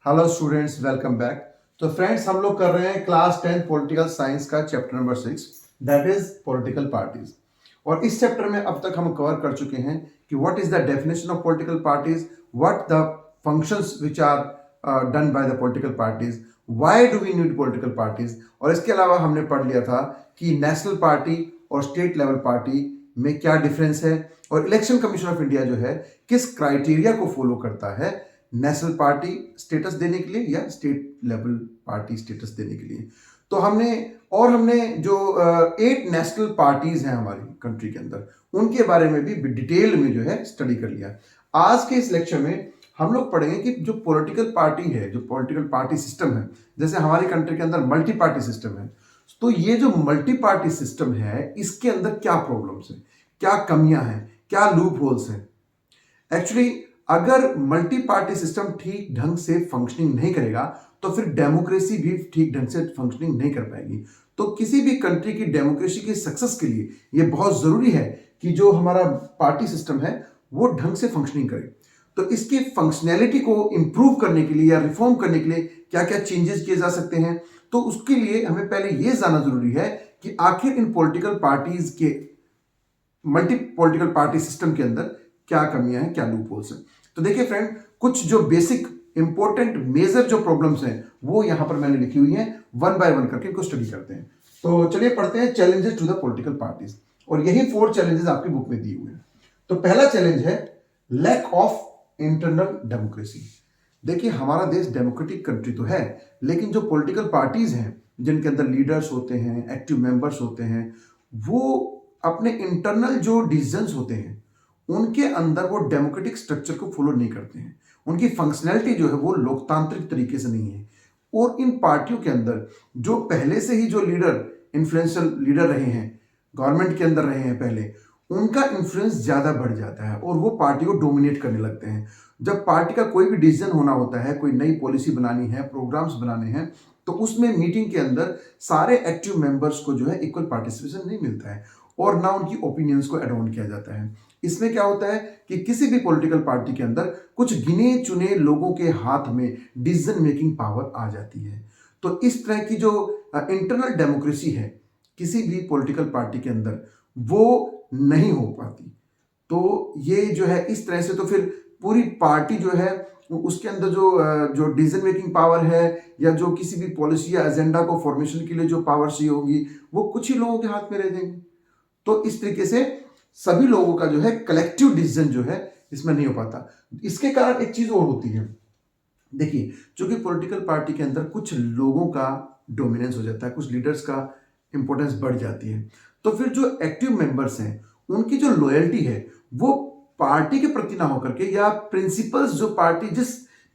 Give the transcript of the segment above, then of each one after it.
Hello students, welcome back. तो friends, हम लोग कर रहे हैं क्लास 10 पॉलिटिकल साइंस का chapter number 6, that is political parties. और इस चैप्टर में अब तक हम कवर कर चुके हैं कि what is the definition of political parties, what the functions which are done by the political parties, why do we need political parties. और इसके अलावा हमने पढ़ लिया था कि नेशनल पार्टी और स्टेट लेवल पार्टी में क्या डिफरेंस है, और इलेक्शन कमीशन ऑफ इंडिया जो है किस क्राइटेरिया को फॉलो करता है नेशनल पार्टी स्टेटस देने के लिए या स्टेट लेवल पार्टी स्टेटस देने के लिए। तो हमने जो 8 नेशनल पार्टीज हैं हमारी कंट्री के अंदर, उनके बारे में भी डिटेल में जो है स्टडी कर लिया। आज के इस लेक्चर में हम लोग पढ़ेंगे कि जो पॉलिटिकल पार्टी है, जो पॉलिटिकल पार्टी सिस्टम है, जैसे हमारी कंट्री के अंदर मल्टी पार्टी सिस्टम है, तो ये जो मल्टी पार्टी सिस्टम है इसके अंदर क्या प्रॉब्लम्स हैं, क्या कमियां हैं, क्या लूप होल्स हैं। एक्चुअली अगर मल्टी पार्टी सिस्टम ठीक ढंग से फंक्शनिंग नहीं करेगा तो फिर डेमोक्रेसी भी ठीक ढंग से फंक्शनिंग नहीं कर पाएगी। तो किसी भी कंट्री की डेमोक्रेसी की सक्सेस के लिए ये बहुत जरूरी है कि जो हमारा पार्टी सिस्टम है वो ढंग से फंक्शनिंग करे। तो इसकी फंक्शनैलिटी को इंप्रूव करने के लिए या रिफॉर्म करने के लिए क्या क्या चेंजेस किए जा सकते हैं, तो उसके लिए हमें पहले ये जानना जरूरी है कि आखिर इन पॉलिटिकल पार्टीज के मल्टी पॉलिटिकल पार्टी सिस्टम के अंदर क्या कमियां हैं, क्या लूप होल्स हैं। तो देखिए फ्रेंड, कुछ जो बेसिक इंपॉर्टेंट मेजर जो प्रॉब्लम्स हैं वो यहां पर मैंने लिखी हुई हैं, वन बाय वन करके इनको स्टडी करते हैं। तो चलिए पढ़ते हैं challenges to the political parties, और यही 4 चैलेंजेस आपकी बुक में दिए हुए हैं। तो पहला चैलेंज है लैक ऑफ इंटरनल डेमोक्रेसी। देखिए, हमारा देश डेमोक्रेटिक कंट्री तो है, लेकिन जो पॉलिटिकल पार्टीज हैं जिनके अंदर लीडर्स होते हैं, एक्टिव मेंबर्स होते हैं, वो अपने इंटरनल जो डिसीजंस होते हैं उनके अंदर वो डेमोक्रेटिक स्ट्रक्चर को फॉलो नहीं करते हैं। उनकी फंक्शनैलिटी जो है वो लोकतांत्रिक तरीके से नहीं है। और इन पार्टियों के अंदर जो पहले से ही जो लीडर, इन्फ्लुएंशियल लीडर रहे हैं, गवर्नमेंट के अंदर रहे हैं पहले, उनका इन्फ्लुएंस ज्यादा बढ़ जाता है और वो पार्टी को डोमिनेट करने लगते हैं। जब पार्टी का कोई भी डिसीजन होना होता है, कोई नई पॉलिसी बनानी है, प्रोग्राम्स बनाने हैं, तो उसमें मीटिंग के अंदर सारे एक्टिव मेंबर्स को जो है इक्वल पार्टिसिपेशन नहीं मिलता है और ना उनकी ओपिनियंस को एडॉन किया जाता है। इसमें क्या होता है कि किसी भी पॉलिटिकल पार्टी के अंदर कुछ गिने चुने लोगों के हाथ में डिसीजन मेकिंग पावर आ जाती है। तो इस तरह की जो इंटरनल डेमोक्रेसी है किसी भी पॉलिटिकल पार्टी के अंदर, वो नहीं हो पाती। तो ये जो है इस तरह से, तो फिर पूरी पार्टी जो है उसके अंदर जो डिसीजन मेकिंग पावर है या जो किसी भी पॉलिसी या एजेंडा को फॉर्मेशन के लिए जो पावर चाहिए होगी, वो कुछ ही लोगों के हाथ में रह देंगे। तो इस तरीके से सभी लोगों का जो है कलेक्टिव डिसीजन जो है इसमें नहीं हो पाता। इसके कारण एक चीज और होती है, देखिए, चूंकि पॉलिटिकल पार्टी के अंदर कुछ लोगों का डोमिनेंस हो जाता है, कुछ लीडर्स का इंपॉर्टेंस बढ़ जाती है, तो फिर जो एक्टिव मेंबर्स हैं उनकी जो लॉयल्टी है वो पार्टी के प्रति ना होकर के, या प्रिंसिपल्स जो पार्टी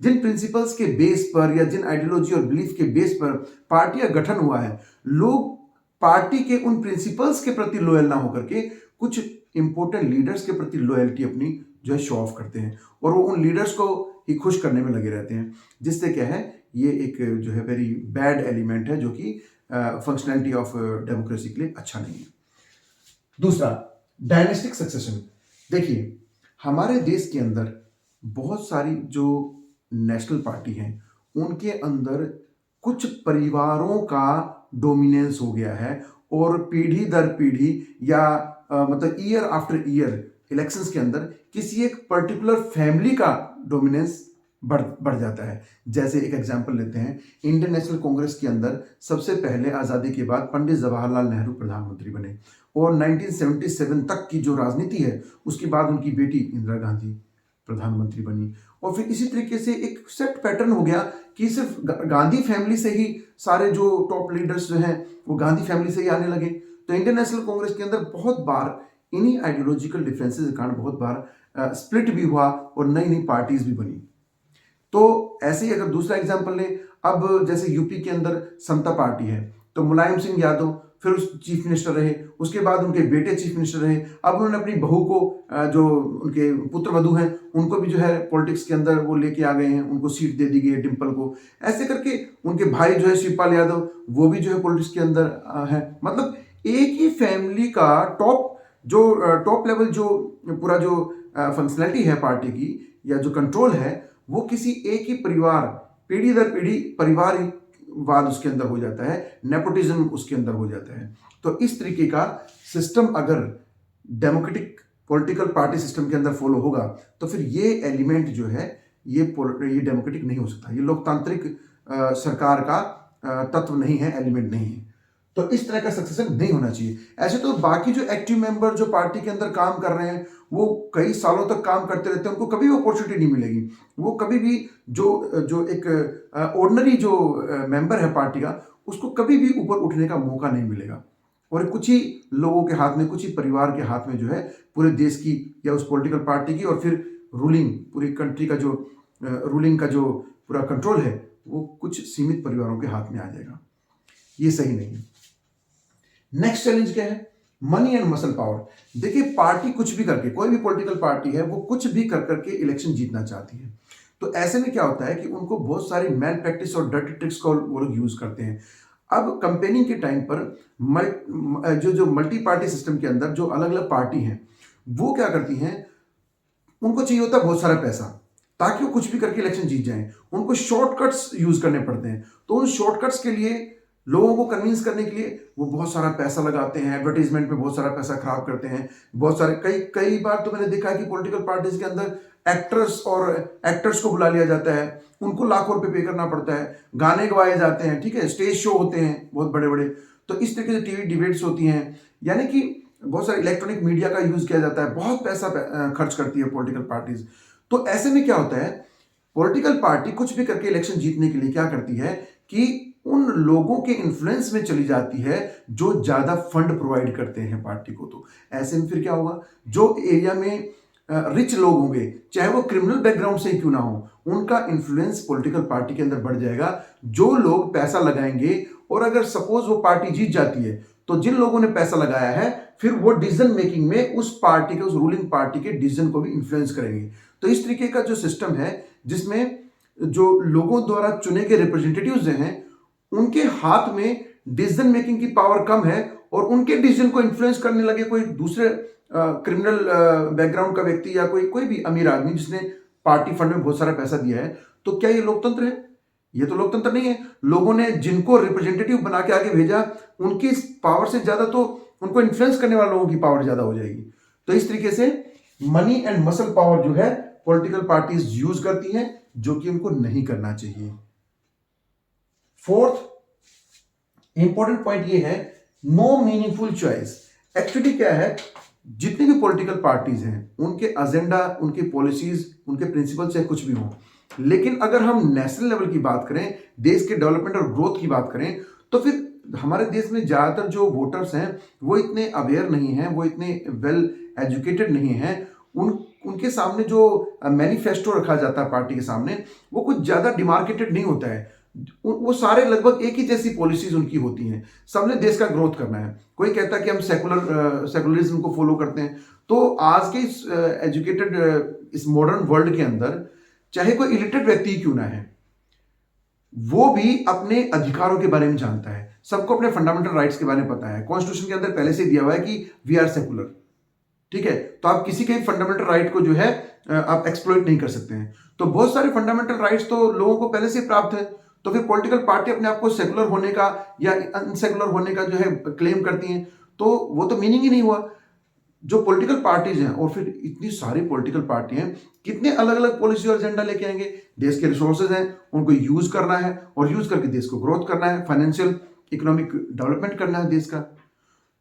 जिन प्रिंसिपल्स के बेस पर या जिन आइडियोलॉजी और बिलीफ के बेस पर पार्टी का गठन हुआ है, लोग पार्टी के उन प्रिंसिपल्स के प्रति लॉयल ना होकर के कुछ इंपॉर्टेंट लीडर्स के प्रति लॉयल्टी अपनी जो है शो ऑफ करते हैं और वो उन लीडर्स को ही खुश करने में लगे रहते हैं, जिससे क्या है, ये एक जो है वेरी बैड एलिमेंट है जो कि फंक्शनैलिटी ऑफ डेमोक्रेसी के लिए अच्छा नहीं है। दूसरा, डायनेस्टिक सक्सेशन। देखिए, हमारे देश के अंदर बहुत सारी जो नेशनल पार्टी हैं उनके अंदर कुछ परिवारों का डोमिनेंस हो गया है और पीढ़ी दर पीढ़ी या मतलब ईयर आफ्टर ईयर इलेक्शंस के अंदर किसी एक पर्टिकुलर फैमिली का डोमिनेंस बढ़ जाता है। जैसे एक एग्जांपल लेते हैं, इंडियन नेशनल कांग्रेस के अंदर सबसे पहले आज़ादी के बाद पंडित जवाहरलाल नेहरू प्रधानमंत्री बने और 1977 तक की जो राजनीति है उसके बाद उनकी बेटी इंदिरा गांधी प्रधानमंत्री बनी। और फिर इसी तरीके से एक सेट पैटर्न हो गया कि सिर्फ गांधी फैमिली से ही सारे जो टॉप लीडर्स जो हैं वो गांधी फैमिली से ही आने लगे। तो इंडियन नेशनल कांग्रेस के अंदर बहुत बार इन्हीं आइडियोलॉजिकल डिफरेंसेस के कारण बहुत बार स्प्लिट भी हुआ और नई नई पार्टीज भी बनी। तो ऐसे ही अगर दूसरा एग्जांपल लें, अब जैसे यूपी के अंदर समता पार्टी है, तो मुलायम सिंह यादव फिर उस चीफ मिनिस्टर रहे, उसके बाद उनके बेटे चीफ मिनिस्टर रहे, अब उन्होंने अपनी बहू को जो उनके पुत्र वधू हैं उनको भी जो है पॉलिटिक्स के अंदर वो लेके आ गए हैं, उनको सीट दे दी गई है, डिम्पल को। ऐसे करके उनके भाई जो है शिवपाल यादव, वो भी जो है पॉलिटिक्स के अंदर है। मतलब एक ही फैमिली का टॉप लेवल जो पूरा जो फंक्शनैलिटी है पार्टी की या जो कंट्रोल है वो किसी एक ही परिवार पीढ़ी दर पीढ़ी परिवारवाद उसके अंदर हो जाता है, नेपोटिज्म उसके अंदर हो जाता है। तो इस तरीके का सिस्टम अगर डेमोक्रेटिक पॉलिटिकल पार्टी सिस्टम के अंदर फॉलो होगा तो फिर ये एलिमेंट जो है ये डेमोक्रेटिक नहीं हो सकता, ये लोकतांत्रिक सरकार का तत्व नहीं है, एलिमेंट नहीं है। तो इस तरह का सक्सेशन नहीं होना चाहिए। ऐसे तो बाकी जो एक्टिव मेंबर जो पार्टी के अंदर काम कर रहे हैं वो कई सालों तक काम करते रहते हैं, उनको कभी अपॉर्चुनिटी नहीं मिलेगी। वो कभी भी जो एक ऑर्डिनरी जो मेंबर है पार्टी का, उसको कभी भी ऊपर उठने का मौका नहीं मिलेगा। और कुछ ही लोगों के हाथ में, कुछ ही परिवार के हाथ में जो है पूरे देश की या उस पॉलिटिकल पार्टी की और फिर रूलिंग पूरी कंट्री का जो रूलिंग का जो पूरा कंट्रोल है वो कुछ सीमित परिवारों के हाथ में आ जाएगा। ये सही नहीं है। नेक्स्ट चैलेंज क्या है? Money and muscle power. देखिए, पार्टी कुछ भी करके, कोई भी पॉलिटिकल पार्टी है वो कुछ भी कर करके इलेक्शन जीतना चाहती है। तो ऐसे में क्या होता है कि उनको बहुत सारी मैल प्रैक्टिस और डर्टी ट्रिक्स को वो लोग यूज करते हैं। अब कंपेनिंग के टाइम पर जो मल्टी पार्टी सिस्टम के अंदर जो अलग अलग पार्टी हैं वो क्या करती हैं, उनको चाहिए होता है बहुत सारा पैसा ताकि वो कुछ भी करके इलेक्शन जीत जाएं। उनको शॉर्टकट्स यूज करने पड़ते हैं। तो उन शॉर्टकट्स के लिए लोगों को कन्विंस करने के लिए वो बहुत सारा पैसा लगाते हैं, एडवर्टीजमेंट में बहुत सारा पैसा खराब करते हैं। बहुत सारे कई बार तो मैंने देखा है कि पॉलिटिकल पार्टीज के अंदर एक्टर्स को बुला लिया जाता है, उनको लाखों रुपए पे करना पड़ता है, गाने गवाए जाते हैं, ठीक है, स्टेज शो होते हैं बहुत बड़े बड़े। तो इस तरीके से टीवी डिबेट्स होती हैं, यानी कि बहुत सारे इलेक्ट्रॉनिक मीडिया का यूज किया जाता है, बहुत पैसा खर्च करती है पॉलिटिकल पार्टीज। तो ऐसे में क्या होता है, पॉलिटिकल पार्टी कुछ भी करके इलेक्शन जीतने के लिए क्या करती है कि उन लोगों के इन्फ्लुएंस में चली जाती है जो ज्यादा फंड प्रोवाइड करते हैं पार्टी को। तो ऐसे में फिर क्या होगा, जो एरिया में रिच लोग होंगे, चाहे वो क्रिमिनल बैकग्राउंड से ही क्यों ना हो, उनका इन्फ्लुएंस पॉलिटिकल पार्टी के अंदर बढ़ जाएगा। जो लोग पैसा लगाएंगे और अगर सपोज वो पार्टी जीत जाती है तो जिन लोगों ने पैसा लगाया है फिर वो डिसीजन मेकिंग में उस पार्टी के, उस रूलिंग पार्टी के डिसीजन को भी इन्फ्लुएंस करेंगे। तो इस तरीके का जो सिस्टम है जिसमें जो लोगों द्वारा चुने गए रिप्रेजेंटेटिव्स हैं उनके हाथ में डिसीजन मेकिंग की पावर कम है और उनके डिसीजन को इन्फ्लुएंस करने लगे कोई दूसरे क्रिमिनल बैकग्राउंड का व्यक्ति या कोई भी अमीर आदमी जिसने पार्टी फंड में बहुत सारा पैसा दिया है। तो क्या ये लोकतंत्र है? ये तो लोकतंत्र नहीं है। लोगों ने जिनको रिप्रेजेंटेटिव बना के आगे भेजा उनकी पावर से ज्यादा तो उनको इन्फ्लुएंस करने वाले लोगों की पावर ज्यादा हो जाएगी। तो इस तरीके से मनी एंड मसल पावर जो है पॉलिटिकल पार्टीज यूज करती हैं, जो कि उनको नहीं करना चाहिए। फोर्थ इंपॉर्टेंट पॉइंट ये है, नो मीनिंगफुल चॉइस। एक्चुअली क्या है, जितनी भी पॉलिटिकल पार्टीज हैं उनके एजेंडा, उनकी पॉलिसीज, उनके प्रिंसिपल चाहे कुछ भी हो, लेकिन अगर हम नेशनल लेवल की बात करें, देश के डेवलपमेंट और ग्रोथ की बात करें, तो फिर हमारे देश में ज्यादातर जो वोटर्स हैं वो इतने अवेयर नहीं हैं, वो इतने वेल एजुकेटेड नहीं हैं। उनके सामने जो मैनिफेस्टो रखा जाता है पार्टी के सामने वो कुछ ज्यादा डिमार्केटेड नहीं होता है। वो सारे लगभग एक ही जैसी पॉलिसीज उनकी होती हैं। सबने देश का ग्रोथ करना है। कोई कहता है कि हम सेकुलरिज्म को फॉलो करते हैं। तो आज के इस एजुकेटेड इस मॉडर्न वर्ल्ड के अंदर चाहे कोई इलिटरेट व्यक्ति क्यों ना है, वो भी अपने अधिकारों के बारे में जानता है, सबको अपने फंडामेंटल राइट्स के बारे में पता है। कॉन्स्टिट्यूशन के अंदर पहले से दिया हुआ है कि वी आर सेकुलर, ठीक है। तो आप किसी के फंडामेंटल राइट को जो है आप एक्सप्लॉइट नहीं कर सकते हैं। तो बहुत सारे फंडामेंटल राइट्स तो लोगों को पहले से प्राप्त है। तो फिर पॉलिटिकल पार्टी अपने आप को सेकुलर होने का या अनसेकुलर होने का जो है क्लेम करती हैं, तो वो तो मीनिंग ही नहीं हुआ। जो पॉलिटिकल पार्टीज हैं, और फिर इतनी सारी पॉलिटिकल पार्टी हैं, कितने अलग अलग पॉलिसी और एजेंडा लेके आएंगे। देश के रिसोर्सेज हैं उनको यूज करना है और यूज करके देश को ग्रोथ करना है, फाइनेंशियल इकोनॉमिक डेवलपमेंट करना है देश का।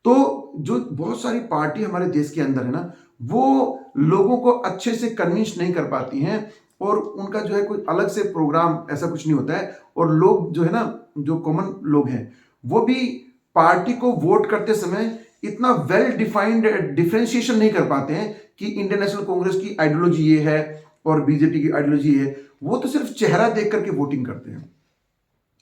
तो जो बहुत सारी पार्टी हमारे देश के अंदर है ना, वो लोगों को अच्छे से कन्विंस नहीं कर पाती हैं और उनका जो है कोई अलग से प्रोग्राम ऐसा कुछ नहीं होता है। और लोग जो है ना, जो कॉमन लोग हैं, वो भी पार्टी को वोट करते समय इतना वेल डिफाइंड डिफरेंशिएशन नहीं कर पाते हैं कि इंडियन नेशनल कांग्रेस की आइडियोलॉजी ये है और बीजेपी की आइडियोलॉजी ये है। वो तो सिर्फ चेहरा देख करके वोटिंग करते हैं।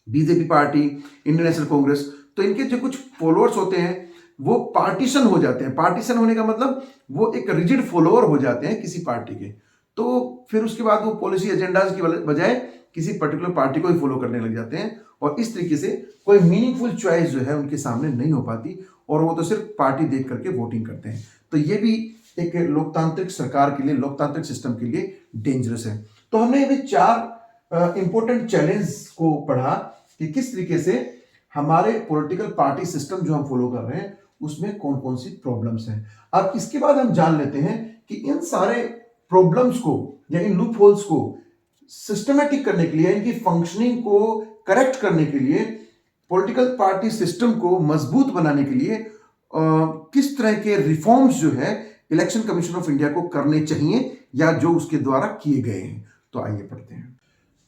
BJP party, Indian national Congress, तो इनके जो कुछ फॉलोअर्स होते हैं वो पार्टीशन हो जाते हैं। पार्टीशन होने का मतलब वो एक रिजिड फॉलोअर हो जाते हैं किसी पार्टी के। तो फिर उसके बाद वो पॉलिसी एजेंडाज की बजाय किसी पर्टिकुलर पार्टी को ही फॉलो करने लग जाते हैं और इस तरीके से कोई मीनिंगफुल चॉइस जो है उनके सामने नहीं हो पाती और वो तो सिर्फ पार्टी देख करके वोटिंग करते हैं। तो ये भी एक लोकतांत्रिक सरकार के लिए, लोकतांत्रिक सिस्टम के लिए डेंजरस है। तो हमने ये 4 इंपॉर्टेंट चैलेंज को पढ़ा कि किस तरीके से हमारे पॉलिटिकल पार्टी सिस्टम जो हम फॉलो कर रहे हैं उसमें कौन कौन सी प्रॉब्लम्स हैं। अब इसके बाद हम जान लेते हैं कि इन सारे प्रॉब्लम्स को या इन लूप होल्स को सिस्टमेटिक करने के लिए, इनकी फंक्शनिंग को करेक्ट करने के लिए, पॉलिटिकल पार्टी सिस्टम को मजबूत बनाने के लिए किस तरह के रिफॉर्म्स जो है इलेक्शन कमीशन ऑफ इंडिया को करने चाहिए या जो उसके द्वारा किए गए हैं। तो आइए पढ़ते हैं।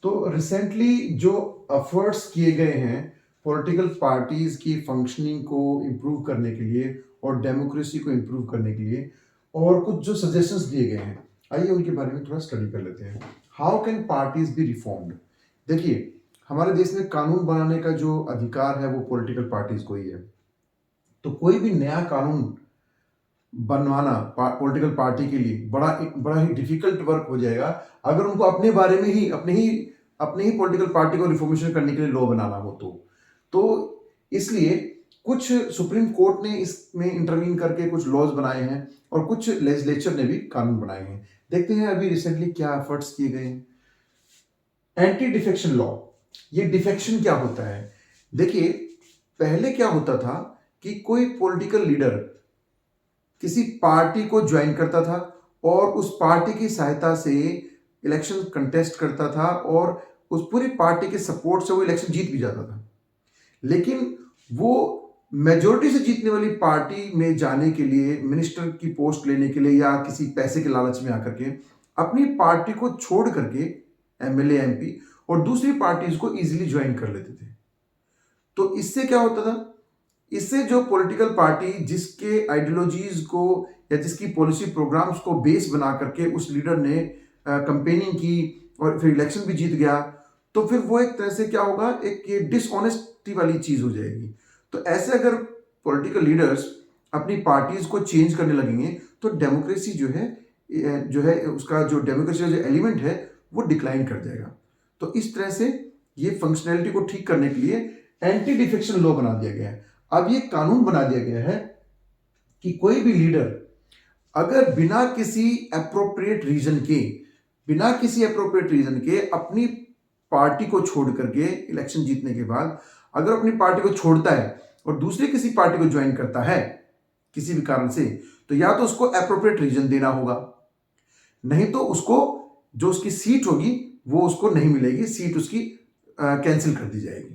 तो रिसेंटली जो एफर्ट्स किए गए हैं पॉलिटिकल पार्टीज की फंक्शनिंग को इम्प्रूव करने के लिए और डेमोक्रेसी को इम्प्रूव करने के लिए, और कुछ जो सजेशंस दिए गए हैं, आइए उनके बारे में थोड़ा स्टडी कर लेते हैं। How can parties B reformed? देखिए, हमारे देश में कानून बनाने का जो अधिकार है वो पॉलिटिकल पार्टीज को ही है। तो कोई भी नया कानून बनवाना पॉलिटिकल पार्टी के लिए बड़ा ही डिफिकल्ट वर्क हो जाएगा अगर उनको अपने बारे में ही अपने ही पॉलिटिकल पार्टी को रिफॉर्मेशन करने के लिए लॉ बनाना हो। तो इसलिए कुछ सुप्रीम कोर्ट ने इसमें इंटरवीन करके कुछ लॉज बनाए हैं और कुछ लेजिस्लेचर ने भी कानून बनाए हैं। देखते हैं अभी रिसेंटली क्या एफर्ट्स किए गए हैं। Anti defection law. ये डिफेक्शन क्या होता है? देखिए, पहले क्या होता था कि कोई पॉलिटिकल लीडर किसी पार्टी को ज्वाइन करता था और उस पार्टी की सहायता से इलेक्शन कंटेस्ट करता था और उस पूरी पार्टी के सपोर्ट से वो इलेक्शन जीत भी जाता था। लेकिन वो मेजोरिटी से जीतने वाली पार्टी में जाने के लिए, मिनिस्टर की पोस्ट लेने के लिए या किसी पैसे के लालच में आकर के अपनी पार्टी को छोड़ करके एमएलए, एमपी और दूसरी पार्टीज को इजीली ज्वाइन कर लेते थे। तो इससे क्या होता था? इससे जो पॉलिटिकल पार्टी जिसके आइडियोलॉजीज को या जिसकी पॉलिसी प्रोग्राम्स को बेस बना करके उस लीडर ने कैंपेनिंग की और फिर इलेक्शन भी जीत गया, तो फिर वो एक तरह से क्या होगा, एक ये डिसऑनेस्टी वाली चीज हो जाएगी। तो ऐसे अगर पॉलिटिकल लीडर्स अपनी पार्टीज को चेंज करने लगेंगे तो डेमोक्रेसी जो है उसका जो डेमोक्रेसी का जो एलिमेंट है वो डिक्लाइन कर जाएगा। तो इस तरह से ये फंक्शनैलिटी को ठीक करने के लिए एंटी डिफेक्शन लॉ बना दिया गया है। अब ये कानून बना दिया गया है कि कोई भी लीडर अगर बिना किसी अप्रोप्रिएट रीजन के अपनी पार्टी को छोड़ करके इलेक्शन जीतने के बाद अगर अपनी पार्टी को छोड़ता है और दूसरी किसी पार्टी को ज्वाइन करता है किसी भी कारण से, तो या तो उसको अप्रोप्रिएट रीजन देना होगा, नहीं तो उसको जो उसकी सीट होगी वो उसको नहीं मिलेगी, सीट उसकी कैंसिल कर दी जाएगी।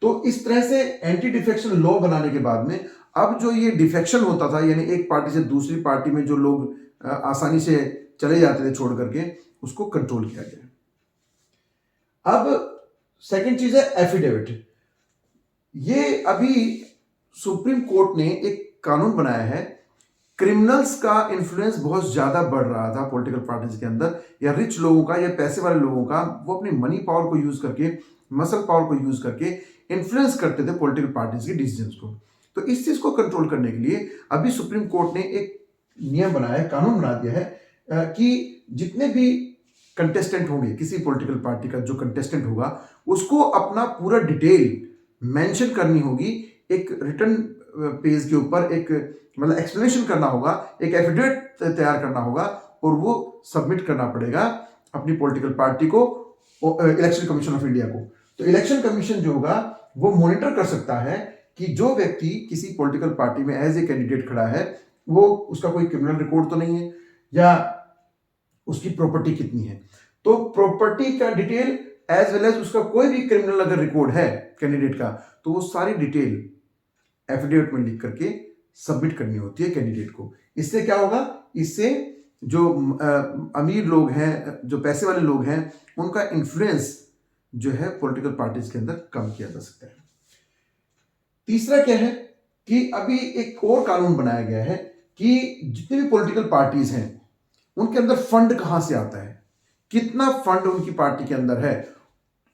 तो इस तरह से एंटी डिफेक्शन लॉ बनाने के बाद में अब जो ये डिफेक्शन होता था, यानी एक पार्टी से दूसरी पार्टी में जो लोग आसानी से चले जाते थे छोड़ करके, उसको कंट्रोल किया गया। अब सेकंड चीज है एफिडेविट। ये अभी सुप्रीम कोर्ट ने एक कानून बनाया है। क्रिमिनल्स का इन्फ्लुएंस बहुत ज्यादा बढ़ रहा था पॉलिटिकल पार्टीज के अंदर, या रिच लोगों का या पैसे वाले लोगों का, वो अपनी मनी पावर को यूज करके, मसल पावर को यूज करके इन्फ्लुएंस करते थे पॉलिटिकल पार्टीज के डिसीजंस को। तो इस चीज को कंट्रोल करने के लिए अभी सुप्रीम कोर्ट ने एक नियम बनाया है, कानून बना दिया है कि जितने भी कंटेस्टेंट होंगे, किसी पॉलिटिकल पार्टी का जो कंटेस्टेंट होगा उसको अपना पूरा डिटेल मेंशन करनी होगी, एक रिटर्न पेज के ऊपर एक मतलब एक्सप्लेनेशन करना होगा, एक एफिडेविट तैयार करना होगा और वो सबमिट करना पड़ेगा अपनी पॉलिटिकल पार्टी को इलेक्शन कमीशन ऑफ इंडिया को। तो इलेक्शन कमीशन जो होगा वो मॉनिटर कर सकता है कि जो व्यक्ति किसी पॉलिटिकल पार्टी में एज ए कैंडिडेट खड़ा है वो उसका कोई क्रिमिनल रिकॉर्ड तो नहीं है या उसकी प्रॉपर्टी कितनी है। तो प्रॉपर्टी का डिटेल एज वेल एज उसका कोई भी क्रिमिनल अगर रिकॉर्ड है कैंडिडेट का, तो वो सारी डिटेल एफिडेविट में लिख करके सबमिट करनी होती है कैंडिडेट को। इससे क्या होगा? इससे जो अमीर लोग हैं, जो पैसे वाले लोग हैं, उनका इन्फ्लुएंस जो है पॉलिटिकल पार्टीज के अंदर कम किया जा सकता है। तीसरा क्या है कि अभी एक और कानून बनाया गया है कि जितने भी पॉलिटिकल पार्टीज हैं उनके अंदर फंड कहां से आता है, कितना फंड उनकी पार्टी के अंदर है।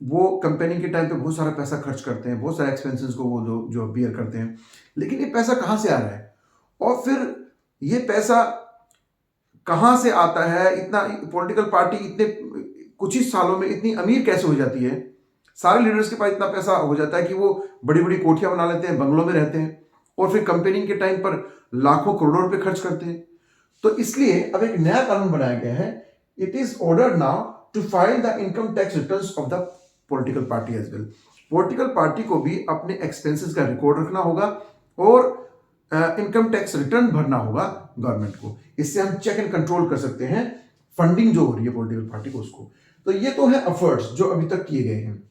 वो कैंपेनिंग के टाइम पे बहुत सारा पैसा खर्च करते हैं, बहुत सारे एक्सपेंसेस को वो जो बियर करते हैं, लेकिन ये पैसा कहां से आ रहा है और फिर ये पैसा कहां से आता है। इतना पॉलिटिकल पार्टी इतने कुछ ही सालों में इतनी अमीर कैसे हो जाती है? सारे लीडर्स के पास इतना पैसा हो जाता है कि वो बड़ी बड़ी कोठियां बना लेते हैं, बंगलों में रहते हैं और फिर कैंपेनिंग के टाइम पर लाखों करोड़ों रुपए खर्च करते हैं। तो इसलिए अब एक नया कानून बनाया गया है। It is ordered now to file the income tax returns of the political party as well. Political party को भी अपने एक्सपेंसेस का रिकॉर्ड रखना होगा और इनकम टैक्स रिटर्न भरना होगा गवर्नमेंट को। इससे हम चेक एंड कंट्रोल कर सकते हैं फंडिंग जो हो रही है पॉलिटिकल पार्टी को उसको। तो ये तो है एफर्ट्स जो अभी तक किए गए हैं।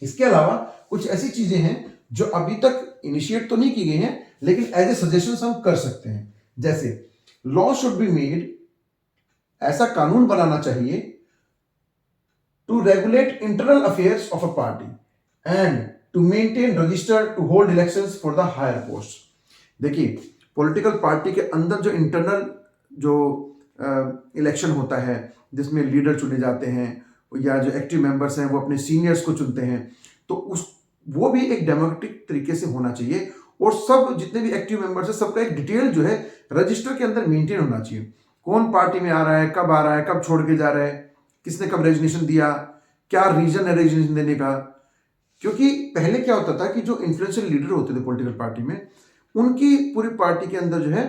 इसके अलावा कुछ ऐसी चीजें हैं जो अभी तक इनिशिएट तो नहीं की गई हैं, लेकिन एज ए सजेशन हम कर सकते हैं। जैसे लॉ शुड बी मेड, ऐसा कानून बनाना चाहिए to regulate internal affairs of a party and to maintain register to hold elections for the higher post. देखिए, पॉलिटिकल पार्टी के अंदर जो इंटरनल जो इलेक्शन होता है जिसमें लीडर चुने जाते हैं या जो एक्टिव मेंबर्स हैं वो अपने सीनियर्स को चुनते हैं, तो उस वो भी एक डेमोक्रेटिक तरीके से होना चाहिए और सब जितने भी एक्टिव मेंबर्स हैं सबका एक डिटेल जो है रजिस्टर के अंदर मेंटेन होना चाहिए। कौन पार्टी में आ रहा है, कब आ रहा है, कब छोड़ के जा रहा है, किसने कब रेजिग्नेशन दिया, क्या रीजन है रेजिग्नेशन देने का। क्योंकि पहले क्या होता था कि जो इन्फ्लुएंशियल लीडर होते थे पॉलिटिकल पार्टी में, उनकी पूरी पार्टी के अंदर जो है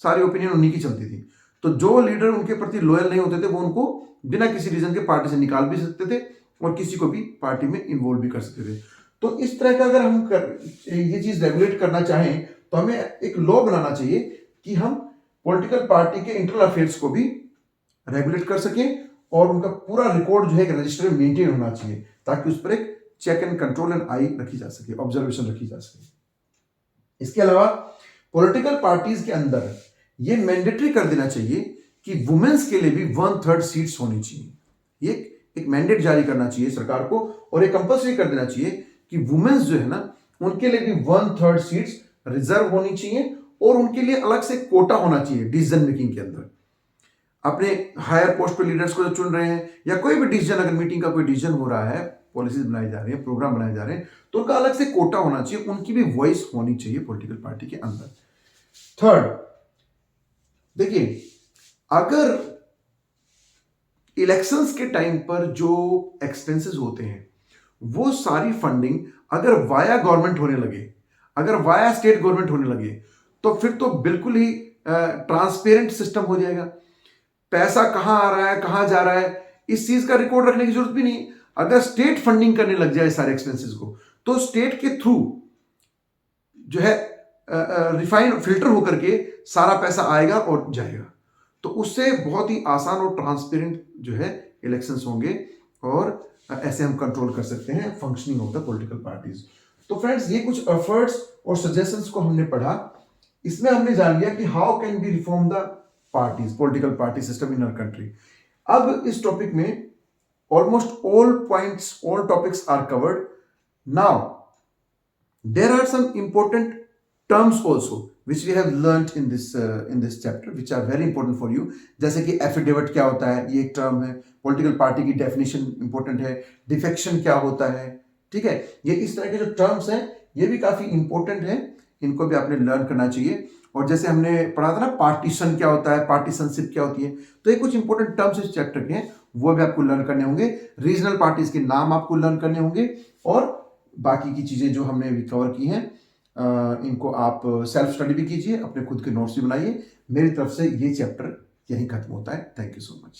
सारी ओपिनियन उन्हीं की चलती थी। तो जो लीडर उनके प्रति लॉयल नहीं होते थे वो उनको बिना किसी रीजन के पार्टी से निकाल भी सकते थे और किसी को भी पार्टी में इन्वॉल्व भी कर सकते थे। तो इस तरह का अगर हम ये चीज रेगुलेट करना चाहें तो हमें एक लॉ बनाना चाहिए कि हम पॉलिटिकल पार्टी के इंटरनल अफेयर्स को भी रेगुलेट कर सकें और उनका पूरा रिकॉर्ड जो है रजिस्टर में मेंटेन होना चाहिए ताकि उस पर एक check and control and eye रखी जा सके, ऑब्जर्वेशन रखी जा सके। इसके अलावा पॉलिटिकल पार्टीज के अंदर ये मैंडेटरी कर देना चाहिए कि वुमेन्स के लिए भी 1/3 सीट्स होनी चाहिए। ये एक मैंडेट जारी करना चाहिए सरकार को और एक कंपल्सरी कर देना चाहिए कि वुमेन्स जो है ना उनके लिए भी 1/3 सीट्स रिजर्व होनी चाहिए और उनके लिए अलग से कोटा होना चाहिए डिसीजन मेकिंग के अंदर। अपने हायर पोस्ट पे लीडर्स को जो चुन रहे हैं या कोई भी डिसीजन, अगर मीटिंग का कोई डिसीजन हो रहा है, पॉलिसीज बनाई जा रही है, प्रोग्राम बनाए जा रहे हैं, तो उनका अलग से कोटा होना चाहिए, उनकी भी वॉइस होनी चाहिए पॉलिटिकल पार्टी के अंदर। थर्ड, देखिए, अगर इलेक्शंस के टाइम पर जो एक्सपेंसेस होते हैं वो सारी फंडिंग अगर वाया गवर्नमेंट होने लगे, अगर वाया स्टेट गवर्नमेंट होने लगे, तो फिर तो बिल्कुल ही ट्रांसपेरेंट सिस्टम हो जाएगा। पैसा कहां आ रहा है, कहां जा रहा है, इस चीज का रिकॉर्ड रखने की जरूरत भी नहीं। अगर स्टेट फंडिंग करने लग जाए सारे एक्सपेंसेस को, तो स्टेट के थ्रू जो है रिफाइन फिल्टर होकर के सारा पैसा आएगा और जाएगा। तो उससे बहुत ही आसान और ट्रांसपेरेंट जो है इलेक्शंस होंगे और ऐसे हम कंट्रोल कर सकते हैं functioning of the political parties. तो फ्रेंड्स, ये कुछ एफर्ट्स और सजेशंस को हमने पढ़ा। इसमें हमने जान लिया कि how can be reform the parties, political party system in our country. अब इस टॉपिक में almost all points, all topics are covered. Now there are some important terms also which we have learnt in this chapter which are very important for you। जैसे कि affidavit क्या होता है, ये एक टर्म है। पॉलिटिकल पार्टी की definition important है। डिफेक्शन क्या होता है, ठीक है। ये इस तरह के जो टर्म्स हैं ये भी काफी इंपॉर्टेंट है, इनको भी आपने लर्न करना चाहिए। और जैसे हमने पढ़ा था ना पार्टीशन क्या होता है, पार्टीशनशिप क्या होती है, तो ये कुछ इंपॉर्टेंट टर्म्स इस चैप्टर के हैं, वो भी आपको लर्न करने होंगे। रीजनल पार्टीज के नाम आपको लर्न करने होंगे और बाकी की चीजें जो हमने अभी कवर की हैं इनको आप सेल्फ स्टडी भी कीजिए, अपने खुद के नोट्स भी बनाइए। मेरी तरफ से ये चैप्टर यहीं खत्म होता है। Thank you so much.